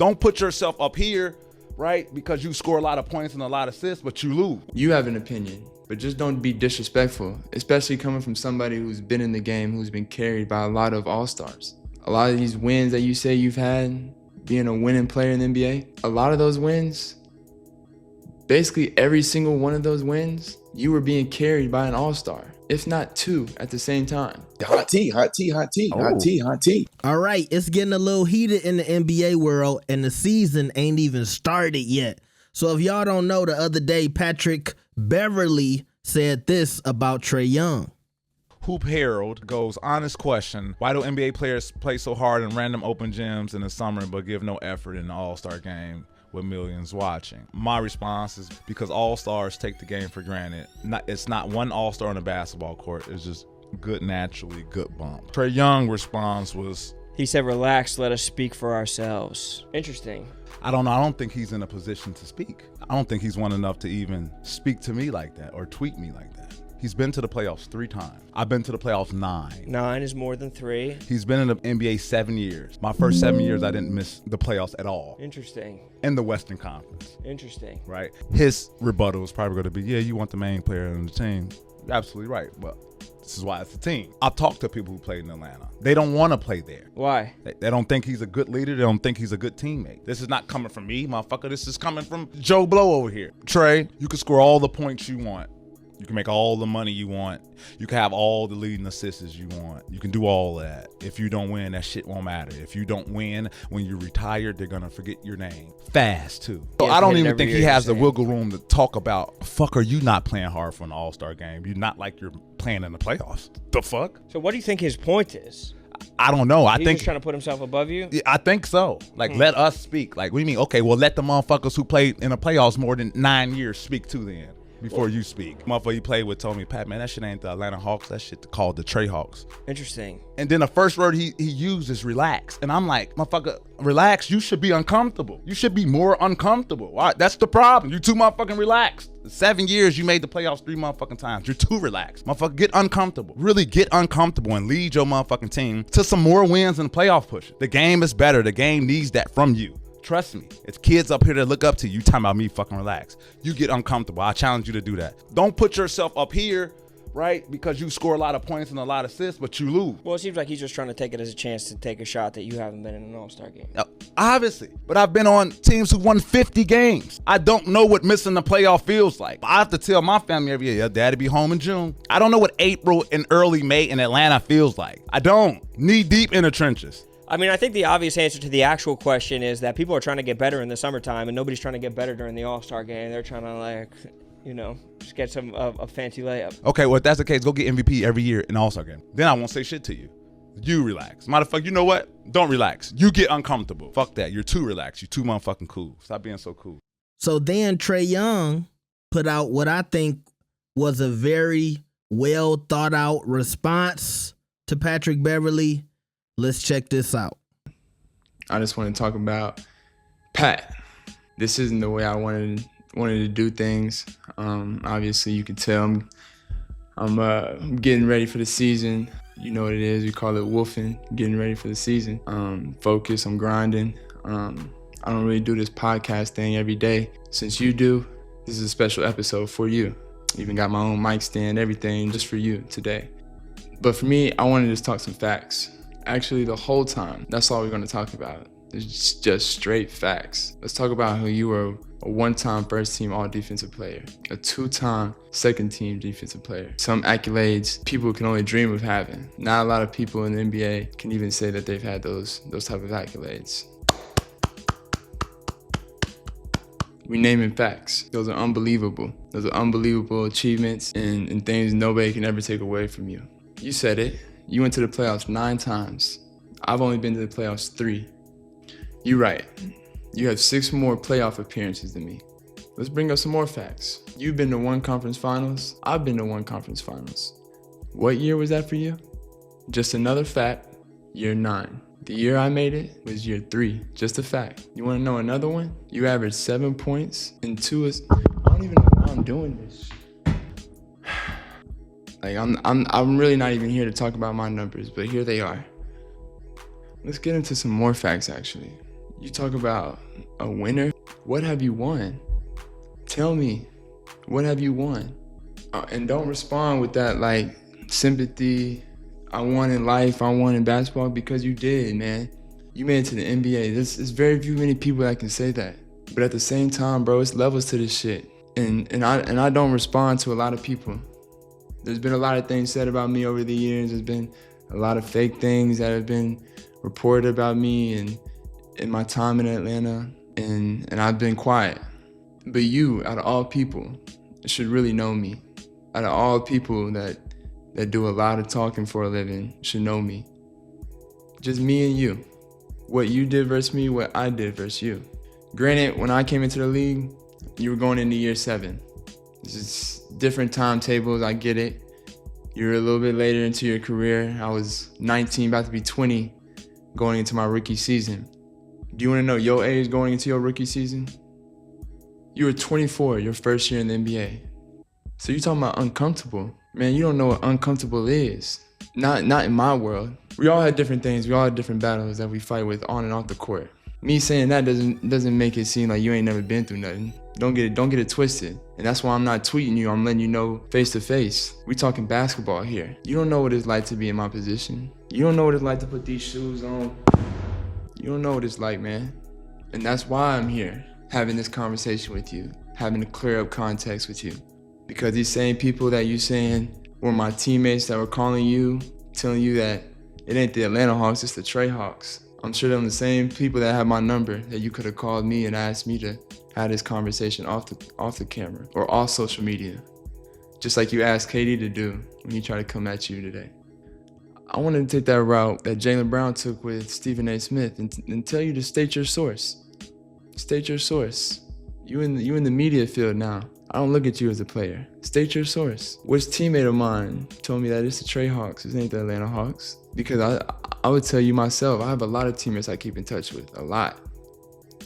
Don't put yourself up here, right? Because you score a lot of points and a lot of assists, but you lose. You have an opinion, but just don't be disrespectful, especially coming from somebody who's been in the game, who's been carried by a lot of all-stars. A lot of these wins that you say you've had, being a winning player in the NBA, a lot of those wins, basically every single one of those wins, you were being carried by an all-star, if not two at the same time. Hot tea, hot tea, hot tea, hot tea, hot tea. All right, it's getting a little heated in the NBA world, and the season ain't even started yet. So if y'all don't know, the other day, Patrick Beverly said this about Trae Young. Hoop Herald goes, honest question, why do NBA players play so hard in random open gyms in the summer but give no effort in the All-Star game with millions watching? My response is because All-Stars take the game for granted. It's not one All-Star on a basketball court. It's just good, naturally good bump. Trae Young's response was, he said, relax, let us speak for ourselves. Interesting. I don't know. I don't think he's in a position to speak. I don't think he's one enough to even speak to me like that or tweet me like that. He's been to the playoffs 3 times. I've been to the playoffs 9. 9 is more than 3. He's been in the NBA 7 years. My first 7 years, I didn't miss the playoffs at all. Interesting. In the Western Conference. Interesting. Right? His rebuttal is probably going to be, yeah, you want the main player on the team. You're absolutely right. But this is why it's a team. I've talked to people who played in Atlanta. They don't want to play there. Why? They don't think he's a good leader. They don't think he's a good teammate. This is not coming from me, motherfucker. This is coming from Joe Blow over here. Trae, you can score all the points you want. You can make all the money you want. You can have all the leading assists you want. You can do all that. If you don't win, that shit won't matter. If you don't win, when you're retired, they're going to forget your name. Fast, too. So I don't even think he has the wiggle room to talk about, fuck, are you not playing hard for an all-star game? You're not like you're playing in the playoffs. The fuck? So what do you think his point is? I don't know. He's just trying to put himself above you? Yeah, I think so. Like, let us speak. Like, what do you mean? Okay, well, let the motherfuckers who played in the playoffs more than 9 years speak to them. Before you speak. Motherfucker you played with told me, Pat, man, that shit ain't the Atlanta Hawks. That shit called the Trae Hawks. Interesting. And then the first word he used is relax. And I'm like, motherfucker, relax. You should be uncomfortable. You should be more uncomfortable. All right, that's the problem. You too motherfucking relaxed. 7 years, you made the playoffs 3 motherfucking times. You're too relaxed. Motherfucker, get uncomfortable. Really get uncomfortable and lead your motherfucking team to some more wins and playoff push. The game is better. The game needs that from you. Trust me, it's kids up here that look up to you. You talking about me fucking relax. You get uncomfortable. I challenge you to do that. Don't put yourself up here, right? Because you score a lot of points and a lot of assists, but you lose. Well, it seems like he's just trying to take it as a chance to take a shot that you haven't been in an all-star game. Obviously, but I've been on teams who won 50 games. I don't know what missing the playoff feels like. I have to tell my family every year, daddy be home in June. I don't know what April and early May in Atlanta feels like. I don't. Knee deep in the trenches. I mean, I think the obvious answer to the actual question is that people are trying to get better in the summertime, and nobody's trying to get better during the All-Star game. They're trying to, like, you know, just get some a fancy layup. Okay, well, if that's the case, go get MVP every year in the All-Star game. Then I won't say shit to you. You relax. Motherfucker, you know what? Don't relax. You get uncomfortable. Fuck that. You're too relaxed. You're too motherfucking cool. Stop being so cool. So then Trae Young put out what I think was a very well thought out response to Patrick Beverly. Let's check this out. I just want to talk about Pat. This isn't the way I wanted to do things. Obviously, you can tell I'm getting ready for the season. You know what it is. We call it wolfing. Getting ready for the season. Focus. I'm grinding. I don't really do this podcast thing every day. Since you do, this is a special episode for you. Even got my own mic stand, everything just for you today. But for me, I wanted to just talk some facts. Actually, the whole time, that's all we're going to talk about. It's just straight facts. Let's talk about how you were a one-time first-team all-defensive player, a two-time second-team defensive player. Some accolades people can only dream of having. Not a lot of people in the NBA can even say that they've had those type of accolades. We naming facts. Those are unbelievable. Those are unbelievable achievements and things nobody can ever take away from you. You said it. You went to the playoffs 9 times. I've only been to the playoffs 3. You're right. You have 6 more playoff appearances than me. Let's bring up some more facts. You've been to 1 conference finals. I've been to 1 conference finals. What year was that for you? Just another fact, year 9. The year I made it was year 3. Just a fact. You want to know another one? You averaged 7 points and 2 I don't even know why I'm doing this. Like I'm really not even here to talk about my numbers, but here they are. Let's get into some more facts actually. You talk about a winner. What have you won? Tell me, what have you won? And don't respond with that like sympathy. I won in life, I won in basketball, because you did, man. You made it to the NBA. There's very few many people that can say that. But at the same time, bro, it's levels to this shit. And I don't respond to a lot of people. There's been a lot of things said about me over the years. There's been a lot of fake things that have been reported about me and in my time in Atlanta, and I've been quiet. But you, out of all people, should really know me. Out of all people that do a lot of talking for a living should know me. Just me and you. What you did versus me, what I did versus you. Granted, when I came into the league, you were going into year 7. This is different timetables, I get it. You're a little bit later into your career. I was 19, about to be 20, going into my rookie season. Do you want to know your age going into your rookie season? You were 24, your first year in the NBA. So you're talking about uncomfortable. Man, you don't know what uncomfortable is. Not in my world. We all had different things. We all had different battles that we fight with on and off the court. Me saying that doesn't make it seem like you ain't never been through nothing. Don't get it twisted. And that's why I'm not tweeting you. I'm letting you know face to face. We talking basketball here. You don't know what it's like to be in my position. You don't know what it's like to put these shoes on. You don't know what it's like, man. And that's why I'm here, having this conversation with you, having to clear up context with you. Because these same people that you saying were my teammates that were calling you, telling you that it ain't the Atlanta Hawks, it's the Trae Hawks. I'm sure them the same people that have my number that you could have called me and asked me to have this conversation off the camera or off social media. Just like you asked KD to do when he tried to come at you today. I wanted to take that route that Jaylen Brown took with Stephen A. Smith and tell you to state your source. State your source. You in the media field now. I don't look at you as a player. State your source. Which teammate of mine told me that it's the Trae Hawks, it ain't the Atlanta Hawks? Because I would tell you myself, I have a lot of teammates I keep in touch with, a lot.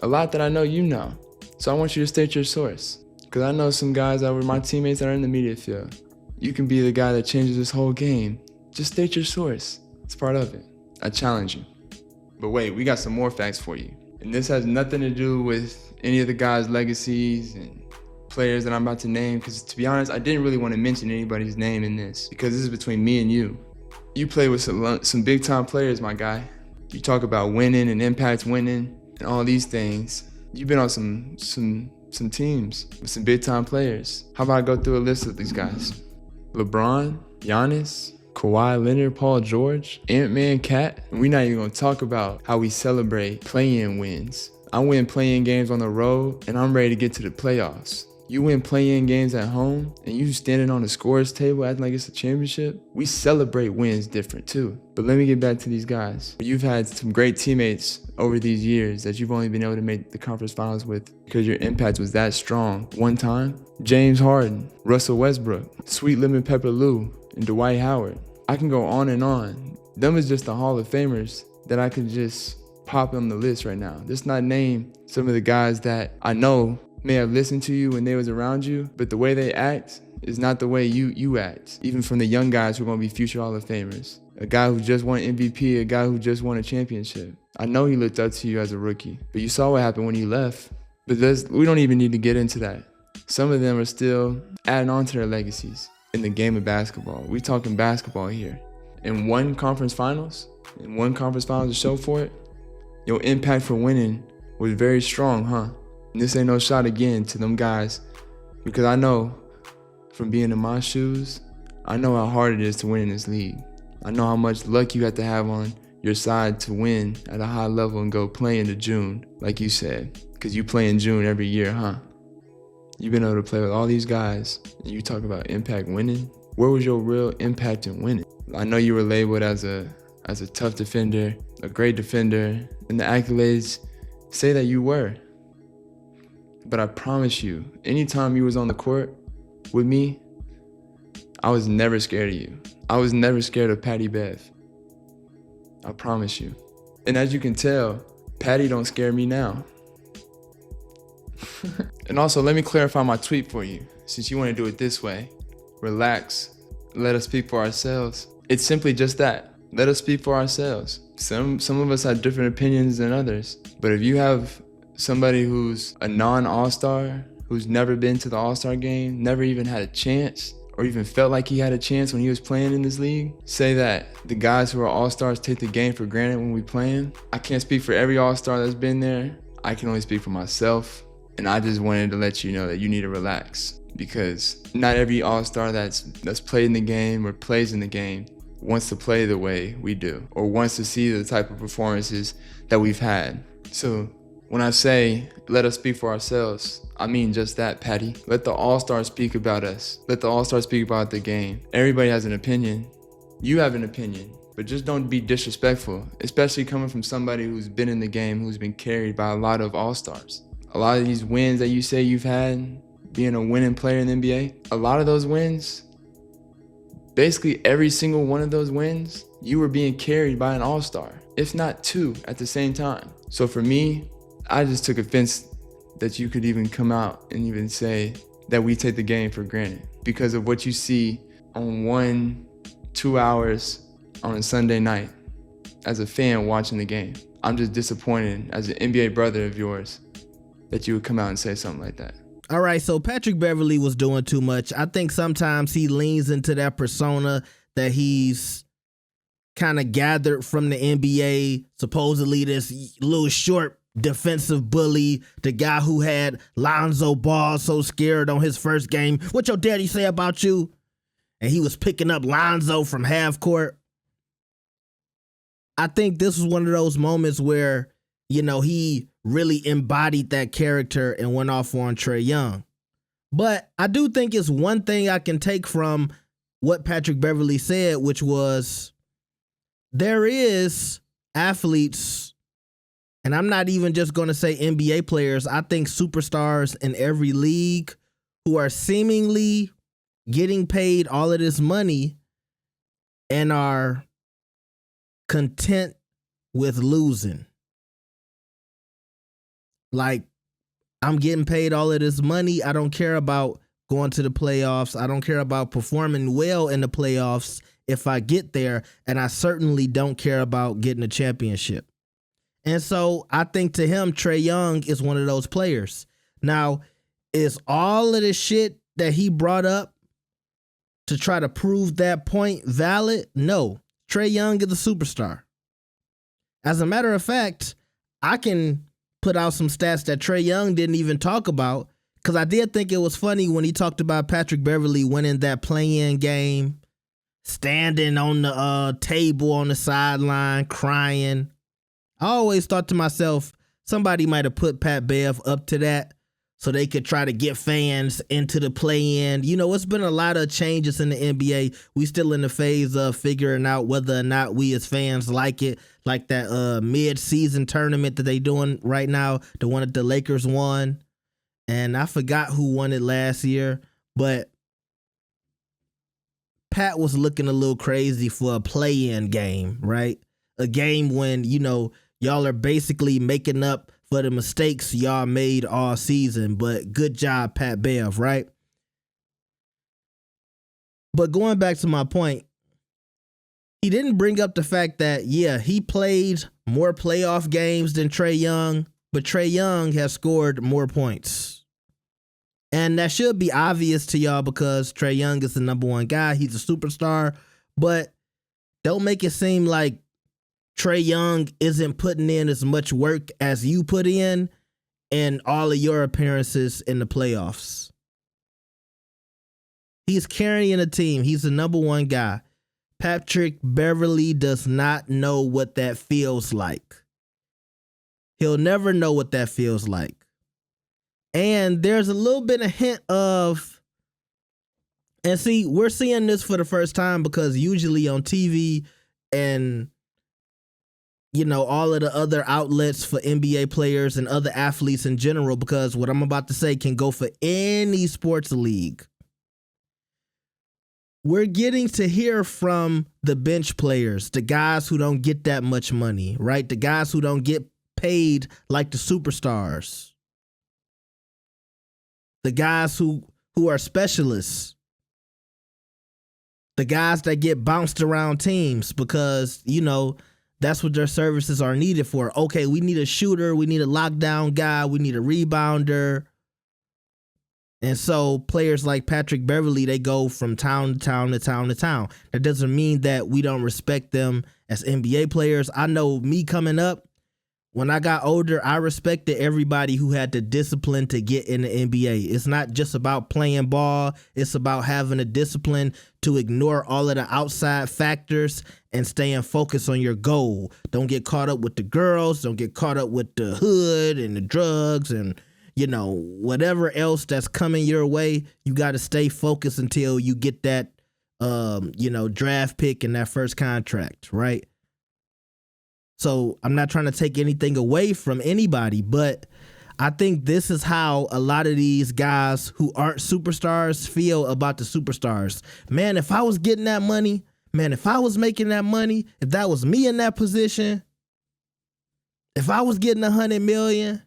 A lot that I know you know. So I want you to state your source. Because I know some guys that were my teammates that are in the media field. You can be the guy that changes this whole game. Just state your source. It's part of it. I challenge you. But wait, we got some more facts for you. And this has nothing to do with any of the guys' legacies and players that I'm about to name, because to be honest, I didn't really want to mention anybody's name in this, because this is between me and you. You play with some big time players, my guy. You talk about winning and impact winning and all these things. You've been on some teams with some big time players. How about I go through a list of these guys? LeBron, Giannis, Kawhi Leonard, Paul George, Ant-Man, Cat. And we're not even gonna talk about how we celebrate play-in wins. I win play-in games on the road and I'm ready to get to the playoffs. You win play-in games at home and you standing on the scorers table acting like it's a championship. We celebrate wins different too. But let me get back to these guys. You've had some great teammates over these years that you've only been able to make the conference finals with because your impact was that strong. One time, James Harden, Russell Westbrook, Sweet Lemon Pepper Lou, and Dwight Howard. I can go on and on. Them is just the Hall of Famers that I could just pop on the list right now. Just not name some of the guys that I know may have listened to you when they was around you, but the way they act is not the way you act. Even from the young guys who are going to be future Hall of Famers. A guy who just won MVP, a guy who just won a championship. I know he looked up to you as a rookie, but you saw what happened when he left. But we don't even need to get into that. Some of them are still adding on to their legacies in the game of basketball. We talking basketball here. In one conference finals to show for it, your impact for winning was very strong, huh? And this ain't no shot again to them guys, because I know from being in my shoes, I know how hard it is to win in this league. I know how much luck you have to have on your side to win at a high level and go play into June, like you said, because you play in June every year, huh? You've been able to play with all these guys, and you talk about impact winning. Where was your real impact in winning? I know you were labeled as a tough defender, a great defender, and the accolades say that you were. But I promise you, anytime you was on the court with me, I was never scared of you. I was never scared of Patty Bev. I promise you. And as you can tell, Patty don't scare me now. And also, let me clarify my tweet for you, since you want to do it this way. Relax. Let us speak for ourselves. It's simply just that. let us speak for ourselves. Some of us have different opinions than others, but if you have somebody who's a non-All-Star, who's never been to the All-Star game, never even had a chance, or even felt like he had a chance when he was playing in this league, say that the guys who are All-Stars take the game for granted when we playing. I can't speak for every All-Star that's been there. I can only speak for myself, and I just wanted to let you know that you need to relax, because not every All-Star that's played in the game or plays in the game wants to play the way we do, or wants to see the type of performances that we've had. So when I say let us speak for ourselves, I mean just that, Patty. Let the All-Stars speak about us. Let the All-Stars speak about the game. Everybody has an opinion. You have an opinion, but just don't be disrespectful, especially coming from somebody who's been in the game, who's been carried by a lot of All-Stars. A lot of these wins that you say you've had, being a winning player in the NBA, a lot of those wins, basically every single one of those wins, you were being carried by an All-Star, if not two at the same time. So for me, I just took offense that you could even come out and even say that we take the game for granted because of what you see on 1-2 hours on a Sunday night as a fan watching the game. I'm just disappointed as an NBA brother of yours that you would come out and say something like that. All right, so Patrick Beverly was doing too much. I think sometimes he leans into that persona that he's kind of gathered from the NBA, supposedly this little short defensive bully, the guy who had Lonzo Ball so scared on his first game. What your daddy say about you? And he was picking up Lonzo from half court. I think this was one of those moments where, he really embodied that character and went off on Trae Young. But I do think it's one thing I can take from what Patrick Beverly said, which was there is athletes, and I'm not even just going to say NBA players, I think superstars in every league who are seemingly getting paid all of this money and are content with losing. Like, I'm getting paid all of this money. I don't care about going to the playoffs. I don't care about performing well in the playoffs if I get there. And I certainly don't care about getting a championship. And so I think to him, Trae Young is one of those players. Now, is all of the shit that he brought up to try to prove that point valid? No. Trae Young is a superstar. As a matter of fact, I can put out some stats that Trae Young didn't even talk about, because I did think it was funny when he talked about Patrick Beverly winning that play-in game, standing on the table on the sideline, crying. I always thought to myself, somebody might have put Pat Bev up to that so they could try to get fans into the play-in. It's been a lot of changes in the NBA. We still in the phase of figuring out whether or not we as fans like it. Like that mid-season tournament that they doing right now, the one that the Lakers won. And I forgot who won it last year, but Pat was looking a little crazy for a play-in game, right? A game when, y'all are basically making up for the mistakes y'all made all season, but good job, Pat Bev, right? But going back to my point, he didn't bring up the fact that, he played more playoff games than Trae Young, but Trae Young has scored more points. And that should be obvious to y'all because Trae Young is the number one guy. He's a superstar, but don't make it seem like Trae Young isn't putting in as much work as you put in all of your appearances in the playoffs. He's carrying a team. He's the number one guy. Patrick Beverly does not know what that feels like. He'll never know what that feels like. And there's a little bit of hint of, and see, we're seeing this for the first time because usually on TV and all of the other outlets for NBA players and other athletes in general, because what I'm about to say can go for any sports league. We're getting to hear from the bench players, the guys who don't get that much money, right? The guys who don't get paid like the superstars. The guys who are specialists. the guys that get bounced around teams because, you know, that's what their services are needed for. Okay, we need a shooter, we need a lockdown guy, we need a rebounder. And so players like Patrick Beverly, they go from town to town to town to town. That doesn't mean that we don't respect them as NBA players. I know me coming up, when I got older, I respected everybody who had the discipline to get in the NBA. It's not just about playing ball. It's about having a discipline to ignore all of the outside factors and staying focused on your goal. Don't get caught up with the girls. Don't get caught up with the hood and the drugs and, you know, whatever else that's coming your way. You got to stay focused until you get that, you know, draft pick and that first contract, right? So I'm not trying to take anything away from anybody, but I think this is how a lot of these guys who aren't superstars feel about the superstars. Man, if I was getting that money, man, if I was making that money, if that was me in that position, if I was getting 100 million,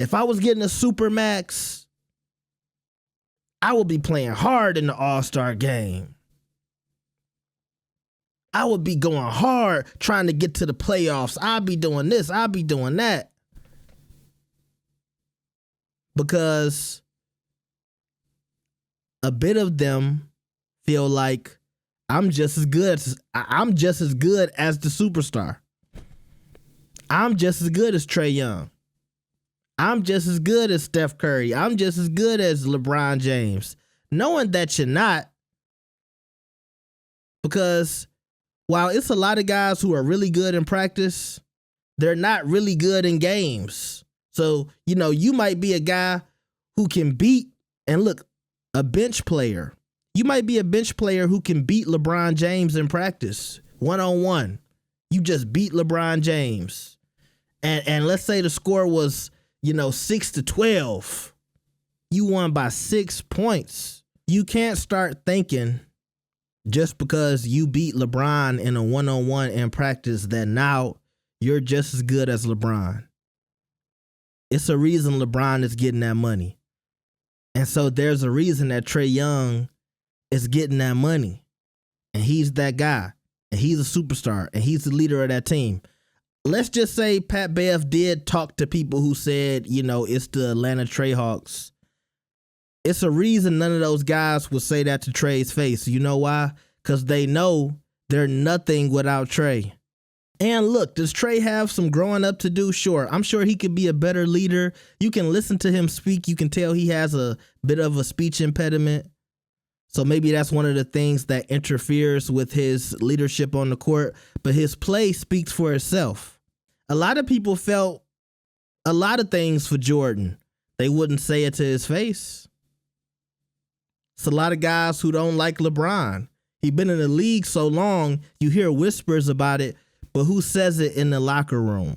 if I was getting a super max, I would be playing hard in the All-Star game. I would be going hard trying to get to the playoffs. I'd be doing this. I'd be doing that. Because a bit of them feel like I'm just as good as the superstar. I'm just as good as Trae Young. I'm just as good as Steph Curry. I'm just as good as LeBron James. Knowing that you're not. Because while it's a lot of guys who are really good in practice, they're not really good in games. So, you know, you might be a guy who can beat, and look, a bench player. You might be a bench player who can beat LeBron James in practice, one-on-one. You just beat LeBron James. And let's say the score was, you know, 6-12. You won by 6 points. You can't start thinking just because you beat LeBron in a one-on-one in practice that now you're just as good as LeBron. It's a reason LeBron is getting that money. And so there's a reason that Trae Young is getting that money. And he's that guy. And he's a superstar. And he's the leader of that team. Let's just say Pat Bev did talk to people who said, you know, it's the Atlanta Trailhawks. It's a reason none of those guys would say that to Trae's face. You know why? Because they know they're nothing without Trae. And look, does Trae have some growing up to do? Sure. I'm sure he could be a better leader. You can listen to him speak. You can tell he has a bit of a speech impediment. So maybe that's one of the things that interferes with his leadership on the court. But his play speaks for itself. A lot of people felt a lot of things for Jordan. They wouldn't say it to his face. It's a lot of guys who don't like LeBron. He's been in the league so long, you hear whispers about it, but who says it in the locker room?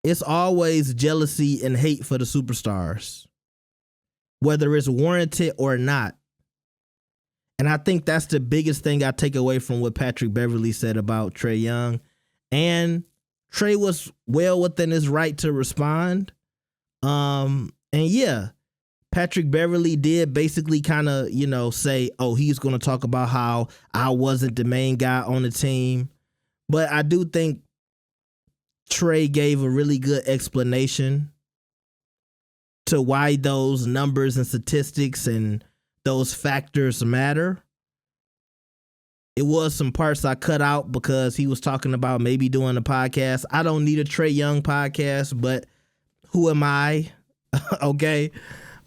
It's always jealousy and hate for the superstars, whether it's warranted or not. And I think that's the biggest thing I take away from what Patrick Beverly said about Trae Young. And Trae was well within his right to respond. And yeah, Patrick Beverly did basically kind of, you know, say, oh, he's going to talk about how I wasn't the main guy on the team. But I do think Trae gave a really good explanation to why those numbers and statistics and those factors matter. It was some parts I cut out because he was talking about maybe doing a podcast. I don't need a Trae Young podcast, but who am I? Okay.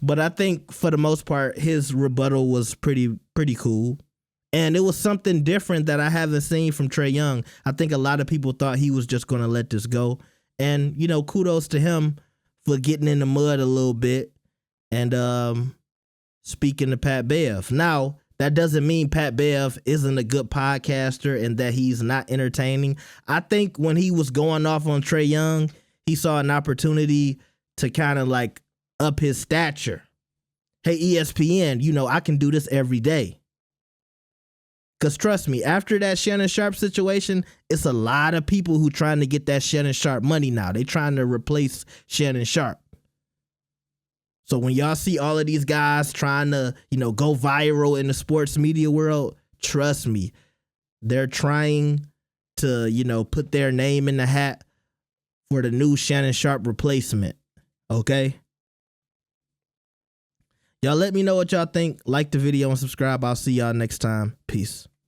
But I think for the most part, his rebuttal was pretty cool. And it was something different that I haven't seen from Trae Young. I think a lot of people thought he was just going to let this go. And, you know, kudos to him for getting in the mud a little bit and speaking to Pat Bev. Now, that doesn't mean Pat Bev isn't a good podcaster and that he's not entertaining. I think when he was going off on Trae Young, he saw an opportunity to kind of like up his stature. Hey, ESPN, you know, I can do this every day. Because trust me, after that Shannon Sharp situation, it's a lot of people who trying to get that Shannon Sharp money now. They trying to replace Shannon Sharp. So when y'all see all of these guys trying to, go viral in the sports media world, trust me, they're trying to, put their name in the hat for the new Shannon Sharp replacement. Okay? Y'all let me know what y'all think. Like the video and subscribe. I'll see y'all next time. Peace.